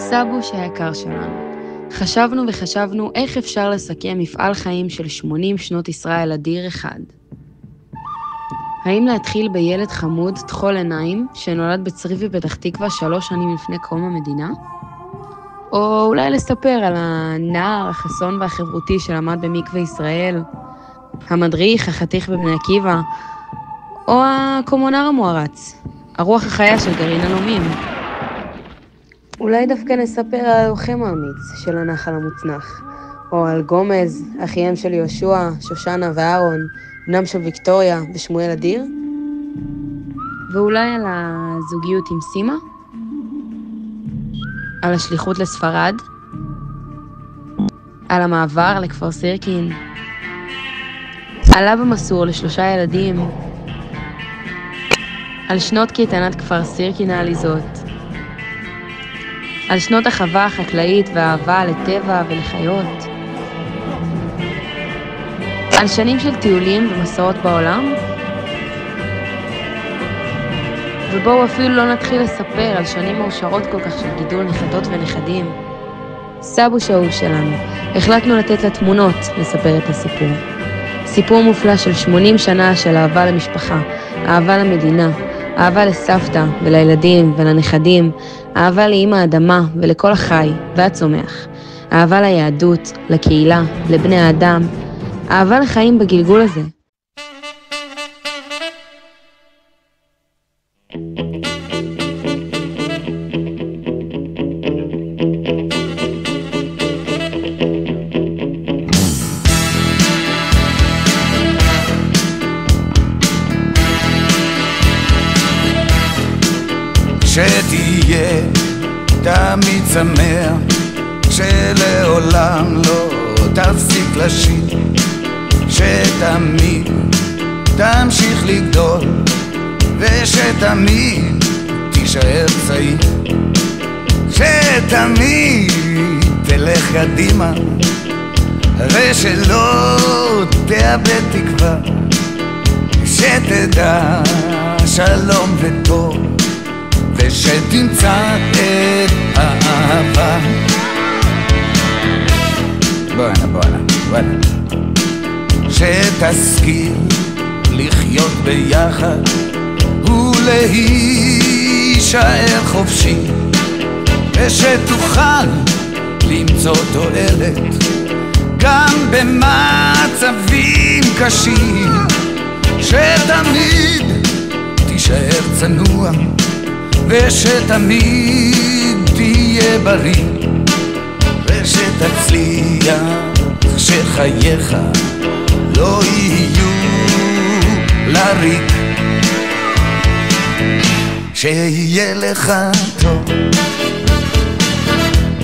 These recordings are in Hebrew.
סבוש היקר שלנו, חשבנו וחשבנו איך אפשר לסכם מפעל חיים של 80 שנות ישראל אדיר אחד. האם להתחיל בילד חמוד תחול עיניים שנולד בצריף בפתח תקווה 3 שנים לפני קום המדינה? או אולי לספר על הנער החסון והחברותי שלמד במקווה ישראל, המדריך, החתיך בבני עקיבא, או הקומונר המוערץ, הרוח החיה של גרעין הלאומים. אולי דווקא נספר על הלוחם האמיץ של הנחל המוצנח, או על גומז, אחיהם של יהושע, שושנה ואהרון, בנם של ויקטוריה ושמואל אדיר? ואולי על הזוגיות עם סימה? על השליחות לספרד? על המעבר לכפר סירקין? על אבא מסור ל3 ילדים? על שנות קייטנת כפר סירקין העליזות? על שנות החווה החקלאית והאהבה לטבע ולחיות? על שנים של טיולים ומסעות בעולם? ובואו אפילו לא נתחיל לספר על שנים מאושרות כל כך של גידול נכדות ונכדים. סבוש האהוב שלנו, החלטנו לתת לתמונות לספר את הסיפור. סיפור מופלא של 80 שנה של אהבה למשפחה, אהבה למדינה, אהבה לסבתא ולילדים ולנכדים, אהבה לאמא האדמה ולכל החי והצומח, אהבה ליהדות, לקהילה, לבני האדם, אהבה לחיים בגלגול הזה. שתהיה תמיד שמח, שלעולם לא תפסיק לשיר, שתמיד תמשיך לגדול, ושתמיד תישאר צעיר, שתמיד תלך קדימה, ושלא תאבד תקווה, שתדע שלום וטוב, ושתמצא את האהבה. בואנה שתשכיל לחיות ביחד ולהישאר חופשי, ושתוכל למצוא תועלת גם במצבים קשים, שתמיד תישאר צנוע, ושתמיד תהיה בריא, ושתצליח שחייך לא יהיו לריק, שיהיה לך טוב,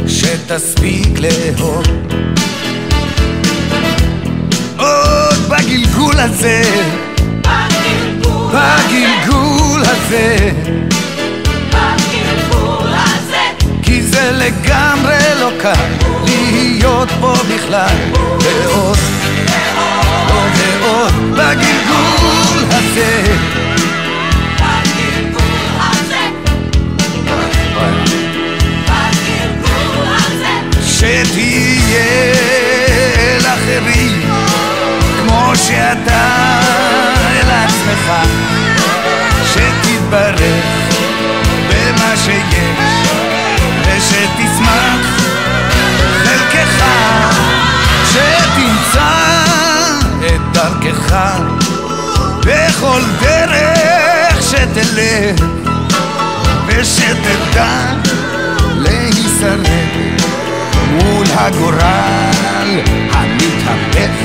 שתספיק לאהוב עוד בגלגול הזה, בגלגול הזה, כי זה לגמרי לא קל להיות פה בכלל, ועוד ועוד בגלגול הזה, שתהיה לאחרים כמו שאתה אל עצמך, שתתברך במה שיש, ושתשמח חלקך, שתמצא את דרכך בכל דרך שתלך, ושתדע להישרד מול הגורל המתהפך,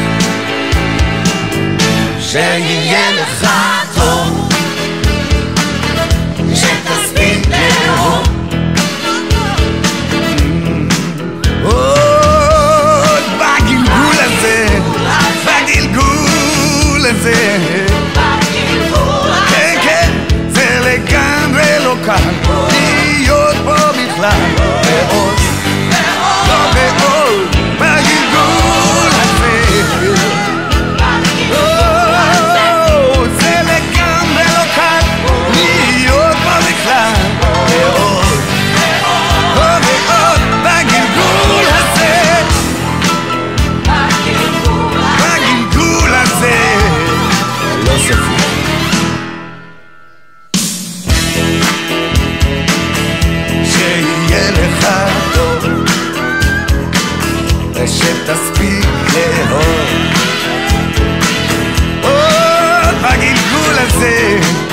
שיהיה לך טוב, שתספיק לאהוב עוד בגלגול הזה, בגלגול הזה, כן כן, זה לגמרי לא קל להיות פה בכלל, ועוד ועוד בגלגול הזה, זה לגמרי כן